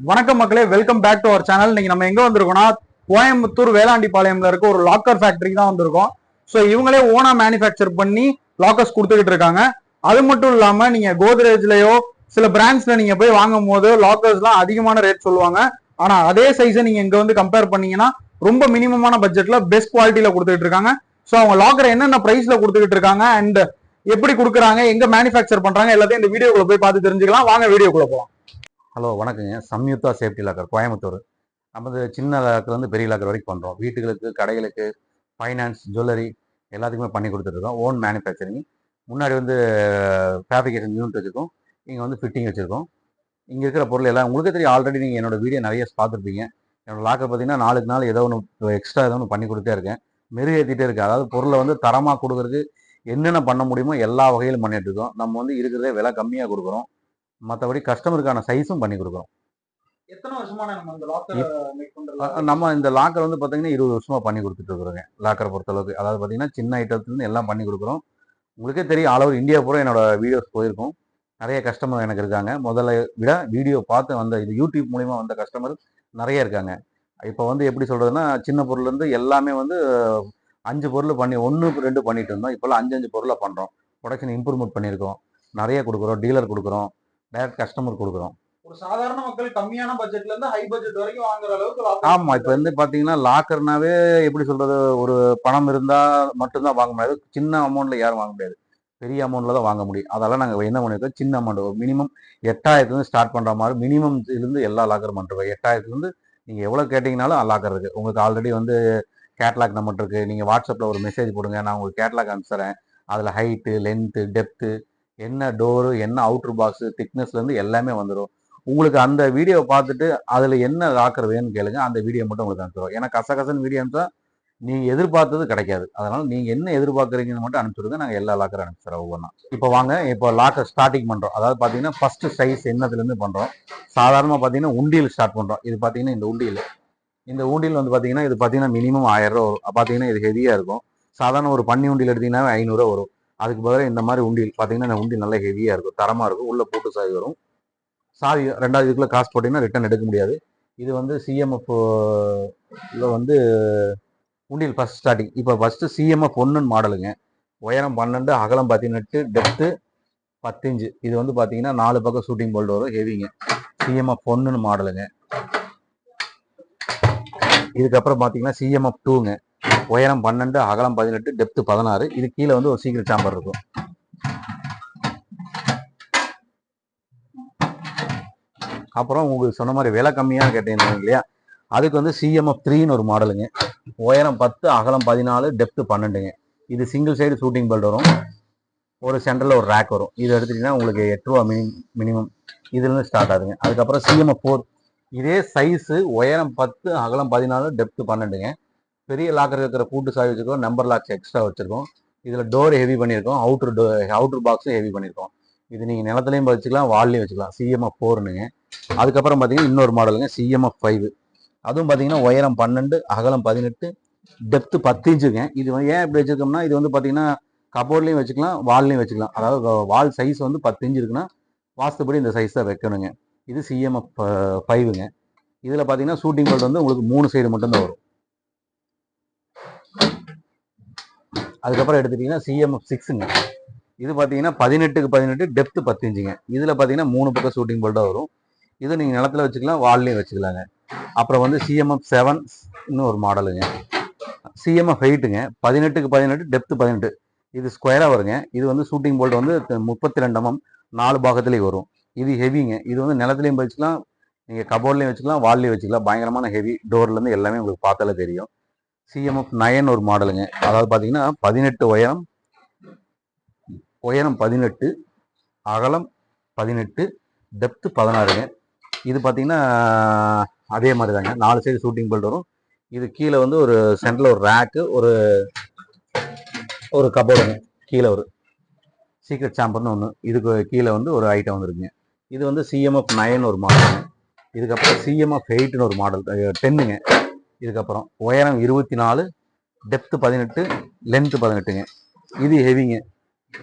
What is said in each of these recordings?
வணக்கம் மக்களே, welcome back to our channel. இன்னைக்கு நம்ம எங்க வந்திருக்கோம்னா கோயம்புத்தூர் வேளாண்டிபாளையம்ல இருக்க ஒரு லாக்கர் ஃபேக்டரிக்கு தான் வந்திருக்கோம். ஸோ இவங்களே ஓனா மேனுஃபேக்சர் பண்ணி லாக்கர்ஸ் கொடுத்துக்கிட்டு இருக்காங்க. அது மட்டும் இல்லாம நீங்க கோத்ரேஜ்லயோ சில பிராண்ட்ஸ்ல நீங்க போய் வாங்கும் போது லாக்கர்ஸ்லாம் அதிகமான ரேட் சொல்லுவாங்க. ஆனா அதே சைஸை நீங்க இங்க வந்து கம்பேர் பண்ணீங்கன்னா ரொம்ப மினிமமான பட்ஜெட்ல பெஸ்ட் குவாலிட்டியில கொடுத்துட்டு இருக்காங்க. ஸோ அவங்க லாக்கர் என்னென்ன பிரைஸ்ல கொடுத்துக்கிட்டு இருக்காங்க அண்ட் எப்படி கொடுக்குறாங்க, எங்க மேனுஃபேக்சர் பண்றாங்க, எல்லாத்தையும் இந்த வீடியோக்குள்ள போய் பார்த்து தெரிஞ்சுக்கலாம். வாங்க வீடியோக்குள்ள போலாம். ஹலோ வணக்கங்க. Samyuktha safety locker Coimbatore. நமது சின்ன லாக்கர்லேருந்து பெரிய லாக்கர் வரைக்கும் பண்ணுறோம். வீட்டுகளுக்கு, கடைகளுக்கு, ஃபைனான்ஸ், ஜுவல்லரி எல்லாத்துக்குமே பண்ணி கொடுத்துட்ருக்கோம். Own manufacturing. முன்னாடி வந்து ஃபேப்ரிகேஷன் யூனிட் வச்சுருக்கோம். இங்கே வந்து ஃபிட்டிங் வச்சுருக்கோம். இங்கே இருக்கிற பொருள் எல்லாம் உங்களுக்கே தெரியும். ஆல்ரெடி நீங்கள் என்னோட வீடியோ நிறைய பார்த்துருப்பீங்க. என்னோட லாக்கர் பார்த்தீங்கன்னா நாளுக்கு நாள் ஏதோ ஒன்று எக்ஸ்ட்ரா ஏதோ ஒன்று பண்ணி கொடுத்தே இருக்கேன். மெருகேற்றிட்டே இருக்கேன். அதாவது பொருளை வந்து தரமாக கொடுக்குறதுக்கு என்னென்ன பண்ண முடியுமோ எல்லா வகையிலும் பண்ணிட்டு இருக்கோம். நம்ம வந்து இருக்கிறதே விலை கம்மியாக கொடுக்குறோம். மற்றபடி கஸ்டமருக்கான சைஸும் பண்ணி கொடுக்குறோம். எத்தனை வருஷமா நம்ம இந்த லாக்கர் மேக் பண்றோம்? நம்ம இந்த லாக்கர் வந்து பார்த்தீங்கன்னா 20 வருஷமா பண்ணி கொடுத்துட்டு இருக்கிறோங்க. லாக்கரை பொறுத்தளவுக்கு அதாவது பார்த்தீங்கன்னா சின்ன ஐட்டத்துலேருந்து எல்லாம் பண்ணி கொடுக்குறோம். உங்களுக்கே தெரியும், ஆல் ஓவர் இந்தியா பூரா என்னோட வீடியோஸ் போயிருக்கும். நிறைய கஸ்டமர் எனக்கு இருக்காங்க. முதல்ல விட வீடியோ பார்த்து வந்த இது யூடியூப் மூலிமா வந்த கஸ்டமர் நிறைய இருக்காங்க. இப்போ வந்து எப்படி சொல்கிறதுனா, சின்ன பொருள்லேருந்து எல்லாமே வந்து 5 பொருள் பண்ணி 1 2 பண்ணிட்டு இருந்தோம். இப்போல்லாம் 5 பொருளாக பண்ணுறோம். ப்ரொடக்ஷன் இம்ப்ரூவ்மெண்ட் பண்ணியிருக்கோம். நிறைய கொடுக்குறோம். டீலர் கொடுக்குறோம். டைரக்ட் கஸ்டமர் கொடுக்குறோம். ஒரு சாதாரண மக்கள் கம்மியான பட்ஜெட்ல இருந்து ஹை பட்ஜெட் வரைக்கும் வாங்குற அளவுக்கு ஆமா. இப்ப வந்து பாத்தீங்கன்னா லாக்கர்னாவே எப்படி சொல்றது, ஒரு பணம் இருந்தா மட்டும்தான் வாங்க முடியாது. சின்ன அமௌண்ட்ல யாரும் வாங்க முடியாது. பெரிய அமௌண்ட்ல தான் வாங்க முடியும். அதெல்லாம் நாங்க என்ன பண்ணிருக்கோம், சின்ன அமௌண்ட் மினிமம் 8000 ஸ்டார்ட் பண்ற மாதிரி மினிமம் இருந்து எல்லா லாக்கரும் பண்றோம். 8000 நீங்க எவ்வளவு கேட்டீங்கனாலும் லாக்கர் இருக்கு. உங்களுக்கு ஆல்ரெடி வந்து கேட்லாக் நம்மகிட்ட இருக்கு. நீங்க வாட்ஸ்அப்ல ஒரு மெசேஜ் போடுங்க, நான் உங்களுக்கு கேட்லாக் அனுப்பிச்சுறேன். அதுல ஹைட்டு, லென்த்து, டெப்த்து, என்ன டோரு, என்ன அவுட்டர் பாக்ஸ், திக்னஸ்ல இருந்து எல்லாமே வந்துடும். உங்களுக்கு அந்த வீடியோவை பார்த்துட்டு அதில் என்ன லாக்கர் வேணும்னு கேளுங்க. அந்த வீடியோ மட்டும் உங்களுக்கு அனுப்பிச்சிடுவோம். ஏன்னா கசகசன்னு வீடியோ அனுப்பிச்சா நீங்கள் எதிர்பார்த்தது கிடைக்காது. அதனால் நீங்கள் என்ன எதிர்பார்க்குறீங்கன்னு மட்டும் அனுப்பிச்சுடுங்க. நாங்கள் எல்லா லாக்கரும் அனுப்பிச்சிடுறோம் ஒவ்வொன்றா. இப்போ வாங்க, இப்போ லாக்கர் ஸ்டார்டிங் பண்ணுறோம். அதாவது பார்த்தீங்கன்னா ஃபஸ்ட்டு சைஸ் என்னதுலேருந்து பண்ணுறோம். சாதாரணமாக பார்த்தீங்கன்னா உண்டியல் ஸ்டார்ட் பண்ணுறோம். இது பார்த்தீங்கன்னா இந்த உண்டியல் வந்து பார்த்தீங்கன்னா இது பார்த்தீங்கன்னா மினிமம் 1000 ரூபா வரும். பார்த்தீங்கன்னா இது ஹெவியாக இருக்கும். சாதாரண ஒரு பன்னி உண்டியல் எடுத்தீங்கன்னா 500 வரும். அதுக்கு பதிலாக இந்த மாதிரி உண்டியல் பார்த்தீங்கன்னா இந்த உண்டியல் நல்லா ஹெவியாக இருக்கும், தரமாக இருக்கும். உள்ள போட்டு சாவி வரும். சாவி 2வது இதுக்குள்ள காசு போட்டிங்கன்னா ரிட்டர்ன் எடுக்க முடியாது. இது வந்து சிஎம்எஃப் வந்து உண்டியல் ஃபர்ஸ்ட் ஸ்டார்டிங். இப்போ ஃபர்ஸ்ட் சிஎம்எஃப் 1 மாடலுங்க. உயரம் 12, அகலம் 18, டெப்த்து 10 இது வந்து பார்த்தீங்கன்னா 4 பக்கம் ஷூட்டிங் போல்ட் வரும். ஹெவிங்க. சிஎம்எஃப் 1 மாடலுங்க. இதுக்கப்புறம் பார்த்தீங்கன்னா சிஎம்எஃப் 2ங்க. உயரம் 12, அகலம் 18, டெப்த்து 16. இது கீழே வந்து ஒரு சீக்ரெட் சாம்பர் இருக்கும். அப்புறம் உங்களுக்கு சொன்ன மாதிரி விலை கம்மியாக கேட்டீங்க இல்லையா, அதுக்கு வந்து சிஎம்எஃப் 3ன்னு ஒரு மாடலுங்க. உயரம் 10, அகலம் 14, டெப்த்து 12ங்க. இது சிங்கிள் சைடு ஷூட்டிங் பெல்ட் வரும். ஒரு சென்டரில் ஒரு ரேக் வரும். இது எடுத்துட்டீங்கன்னா உங்களுக்கு 8 ரூபா மினிமம் இதுலேருந்து ஸ்டார்ட் ஆகுதுங்க. அதுக்கப்புறம் சிஎம்எஃப் 4. இதே சைஸு, உயரம் 10, அகலம் 14, டெப்த்து 12ங்க. பெரிய லாக்கர் இருக்கிற கூட்டு சாவி வச்சுருக்கோம். நம்பர் லாக்ஸ் எக்ஸ்ட்ரா வச்சுருக்கோம். இதில் டோர் ஹெவி பண்ணியிருக்கோம். அவுட்டர் பாக்ஸும் ஹெவி பண்ணியிருக்கோம். இது நீங்கள் நிலத்துலையும் வச்சுக்கலாம், வால்லையும் வச்சுக்கலாம். சிஎம்எஃப் 4னுங்க. அதுக்கப்புறம் பார்த்தீங்கன்னா இன்னொரு மாடலுங்க சிஎம்எஃப் 5. அதுவும் பார்த்தீங்கன்னா உயரம் 12, அகலம் 18, டெப்த்து 10 இது ஏன் இப்படி வச்சுருக்கோம்னா, இது வந்து பார்த்தீங்கன்னா கபோர்ட்லையும் வச்சுக்கலாம், வால்லையும் வச்சுக்கலாம். அதாவது வால் சைஸ் வந்து 10 இருக்குன்னா வாஸ்துபடி இந்த சைஸ் தான் வைக்கணுங்க. இது சிஎம்எஃப் 5ங்க. இதில் பார்த்தீங்கன்னா ஷூட்டிங் போல்ட் வந்து உங்களுக்கு 3 சைடு மட்டும்தான் வரும். அதுக்கப்புறம் எடுத்துட்டீங்கன்னா சிஎம்எஃப் 6ங்க. இது பார்த்தீங்கன்னா 18க்கு 18, டெப்த்து 10ங்க. இதில் பார்த்தீங்கன்னா 3 பக்கம் ஷூட்டிங் போல்ட்டாக வரும். இது நீங்கள் நிலத்தில் வச்சுக்கலாம், வால்லையும் வச்சுக்கலாங்க. அப்புறம் வந்து சிஎம்எஃப் 7 இன்னும் ஒரு மாடலுங்க. சிஎம்எஃப் 8ங்க. 18க்கு 18, டெப்த்து 18. இது ஸ்கொயராக வருங்க. இது வந்து ஷூட்டிங் போல்ட் வந்து 32 mm 4 பாகத்துலேயும் வரும். இது ஹெவிங்க. இது வந்து நிலத்துலையும் வச்சுக்கலாம், நீங்கள் கபோர்ட்லையும் வச்சுக்கலாம், வால்லையும் வச்சுக்கலாம். பயங்கரமான ஹெவி. டோர்லேருந்து எல்லாமே உங்களுக்கு பார்த்தாலே தெரியும். சிஎம்எஃப் 9 ஒரு மாடலுங்க. அதாவது பார்த்தீங்கன்னா 18 உயரம் 18, அகலம் 18, டெப்த்து 16ங்க. இது பார்த்தீங்கன்னா அதே மாதிரி தாங்க. 4 சைடு ஷூட்டிங் பெல்ட் வரும். இது கீழே வந்து ஒரு சென்டரில் ஒரு ரேக்கு, ஒரு கபோர்டுங்க. கீழே ஒரு சீக்ரெட் சாம்பர்னு ஒன்று. இதுக்கு கீழே வந்து ஒரு ஐட்டம் வந்துருக்குங்க. இது வந்து சிஎம்எஃப் 9 ஒரு மாடலுங்க. இதுக்கப்புறம் சிஎம்எஃப் 8ன்னு ஒரு மாடல் 10ங்க. இதுக்கப்புறம் உயரம் 24, டெப்த்து 18, லென்த்து 18ங்க. இது ஹெவிங்க.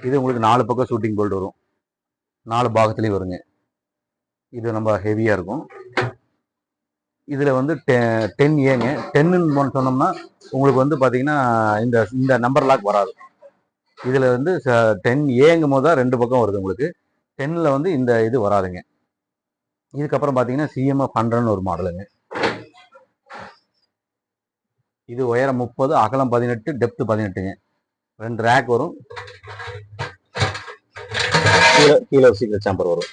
இது உங்களுக்கு 4 பக்கம் ஷூட்டிங் போல்ட் வரும். 4 பாகத்துலேயும் வருங்க. இது நம்ம ஹெவியாக இருக்கும். இதில் வந்து 10A 10ன்னு சொன்னோம்னா உங்களுக்கு வந்து பார்த்தீங்கன்னா இந்த இந்த நம்பர் லாக் வராது. இதில் வந்து 10Aங்கும் போது தான் 2 பக்கம் வருது உங்களுக்கு. 10ல் வந்து இந்த இது வராதுங்க. இதுக்கப்புறம் பார்த்தீங்கன்னா CMF 100ன்னு ஒரு மாடலுங்க. இது உயரம் 30, அகலம் 18, டெப்த் 18ங்க. 2 ரேக் வரும். கீழே சீக்கிரம் சாம்பர் வரும்.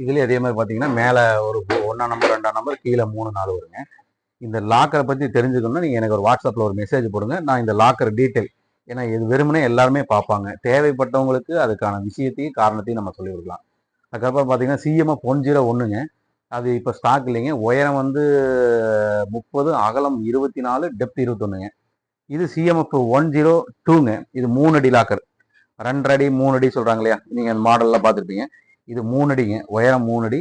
இதுலேயே அதே மாதிரி பார்த்தீங்கன்னா மேலே ஒரு 1ஆம் நம்பர் 2ஆம் நம்பர் கீழே 3 4 வருங்க. இந்த லாக்கரை பற்றி தெரிஞ்சுக்கணும்னா நீங்கள் எனக்கு ஒரு வாட்ஸ்அப்பில் ஒரு மெசேஜ் போடுங்க. நான் இந்த லாக்கர் டீட்டெயில், ஏன்னா இது வெறுமனே எல்லாருமே பார்ப்பாங்க, தேவைப்பட்டவங்களுக்கு அதுக்கான விஷயத்தையும் காரணத்தையும் நம்ம சொல்லி கொடுக்கலாம். அதுக்கப்புறம் பார்த்தீங்கன்னா CMF 101ங்க. அது இப்போ ஸ்டாக் இல்லைங்க. உயரம் வந்து 30, அகலம் 24, டெப்த் 21ங்க. இது CMF 102ங்க. இது 3 அடி லாக்கர். 2 அடி 3 அடி சொல்கிறாங்க இல்லையா, நீங்கள் அந்த மாடலில் பார்த்துருப்பீங்க. இது 3 அடிங்க. உயரம் 3 அடி.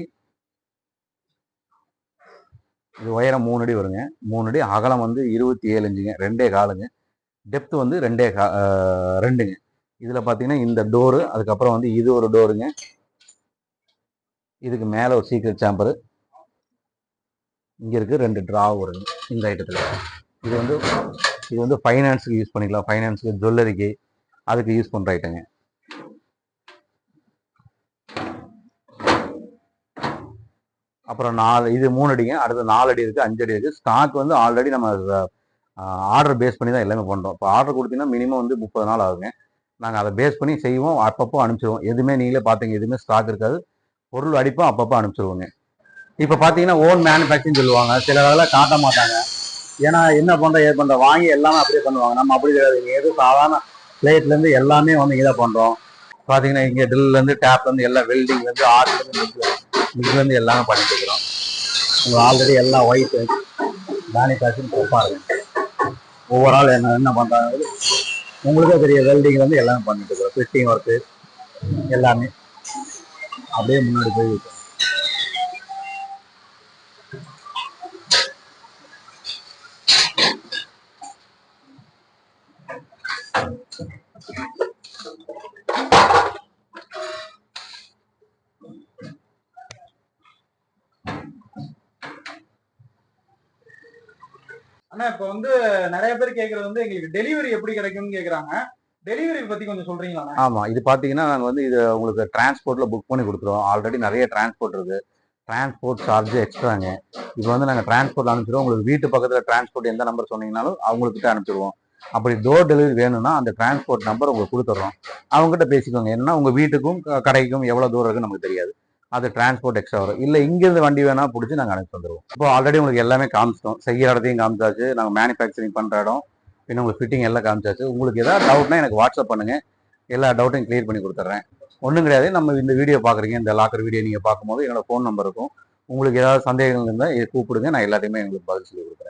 இது உயரம் 3 அடி வருங்க. 3 அடி. அகலம் வந்து 27 இன்ச்சுங்க. 2.25ங்க. டெப்த் வந்து 2ங்க. இதில் பார்த்தீங்கன்னா இந்த டோரு, அதுக்கப்புறம் வந்து இது ஒரு டோருங்க. இதுக்கு மேலே ஒரு சீக்ரெட் சாம்பரு. இங்கே இருக்கு 2 ட்ரா வருங்க இந்த ஐட்டத்தில். இது வந்து ஃபைனான்ஸுக்கு யூஸ் பண்ணிக்கலாம். ஃபைனான்ஸுக்கு, ஜுவல்லரிக்கு, அதுக்கு யூஸ் பண்ணுற ஐட்டங்க. அப்புறம் 4 இது 3 அடிங்க. அடுத்து 4 அடி இருக்குது, 5 அடி இருக்குது. ஸ்டாக் வந்து ஆல்ரெடி நம்ம ஆர்டர் பேஸ் பண்ணி தான் எல்லாமே பண்ணுறோம். இப்போ ஆர்டர் கொடுத்தீங்கன்னா மினிமம் வந்து 30 நாள் ஆகுங்க. நாங்கள் அதை பேஸ் பண்ணி செய்வோம், அப்பப்போ அனுப்பிச்சிடுவோம். எதுவுமே நீங்களே பார்த்தீங்க, எதுவுமே ஸ்டாக் இருக்காது. பொருள் அடிப்போம், அப்பப்போ அனுப்பிச்சிடுவோங்க. இப்போ பார்த்தீங்கன்னா ஓன் மேனுஃபேக்சரிங் சொல்லுவாங்க, சில வேலை காட்ட மாட்டாங்க. ஏன்னா என்ன பண்ணுறோம் ஏது பண்ணுறோம் வாங்கி எல்லாமே அப்படியே பண்ணுவாங்க. நம்ம அப்படி கிடையாது. எது சாதாரண பிளேட்லேருந்து எல்லாமே வந்து இதை பண்ணுறோம். பார்த்தீங்கன்னா இங்கே ட்ரில்லேருந்து டேப்லேருந்து எல்லாம் வெல்டிங்லேருந்து ஆர்ட்லேருந்து எல்லாமே பண்ணிட்டு இருக்கிறோம். உங்களுக்கு ஆல்ரெடி எல்லாம் ஒயிட் மேனுஃபேக்சரிங் கொடுப்பாங்க. ஒவ்வொரு ஆள் என்ன பண்ணுறாங்க உங்களுக்கே தெரிய. வெல்டிங்லேருந்து எல்லாமே பண்ணிட்டு இருக்கிறோம். ஃபிட்டிங் ஒர்க்கு எல்லாமே அப்படியே முன்னாடி போய் இருக்கோம். ஆனா இப்ப வந்து நிறைய பேர் கேக்குறது வந்து எங்களுக்கு டெலிவரி எப்படி கிடைக்கும்னு கேக்குறாங்க. டெலிவரி பத்தி கொஞ்சம் சொல்றீங்களா? ஆமா, இது பாத்தீங்கன்னா நாங்க வந்து இது உங்களுக்கு டிரான்ஸ்போர்ட்ல புக் பண்ணி கொடுத்துருவோம். ஆல்ரெடி நிறைய டிரான்ஸ்போர்ட் இருக்கு. டிரான்ஸ்போர்ட் சார்ஜ் எக்ஸ்ட்ராங்க. இப்போ வந்து நாங்கள் டிரான்ஸ்போர்ட் அனுப்பிச்சிடுவோம். உங்களுக்கு வீட்டு பக்கத்தில் டிரான்ஸ்போர்ட் எந்த நம்பர் சொன்னீங்கனாலும் அவங்கக்கிட்ட அனுப்பிச்சிடுவோம். அப்படி டோர் டெலிவரி வேணும்னா அந்த டிரான்ஸ்போர்ட் நம்பர் உங்களுக்கு கொடுத்துட்றோம். அவங்ககிட்ட பேசிக்கோங்க. ஏன்னா உங்கள் வீட்டுக்கும் கடைக்கும் எவ்வளோ தூரம் இருக்குன்னு நமக்கு தெரியாது. அது டிரான்ஸ்போர்ட் எக்ஸ்ட்ரா வரும். இல்லை இங்கேருந்து வண்டி வேணா பிடிச்சி நாங்கள் அனுப்பி வந்துடுவோம். இப்போ ஆல்ரெடி உங்களுக்கு எல்லாமே காமிச்சிட்டோம். செய்கிற இடத்தையும் காமிச்சாச்சு, நாங்கள் மேனுஃபேக்சரிங் பண்ணுற இடம், இன்னும் உங்களுக்கு ஃபிட்டிங் எல்லாம் காமிச்சாச்சு. உங்களுக்கு ஏதாவது டவுட்னா எனக்கு வாட்ஸ்அப் பண்ணுங்கள். எல்லா டவுட்டையும் கிளியர் பண்ணி கொடுத்துட்றேன். ஒன்றும் கிடையாது. நம்ம இந்த வீடியோ பார்க்குறீங்க, இந்த லாக்கர் வீடியோ நீங்கள் பார்க்கும்போது என்னோட ஃபோன் நம்பர் இருக்கும். உங்களுக்கு ஏதாவது சந்தேகங்கள் இருந்தால் கூப்பிடுங்க. நான் எல்லாத்தையுமே எங்களுக்கு பதில் சொல்லி கொடுக்குறேன்.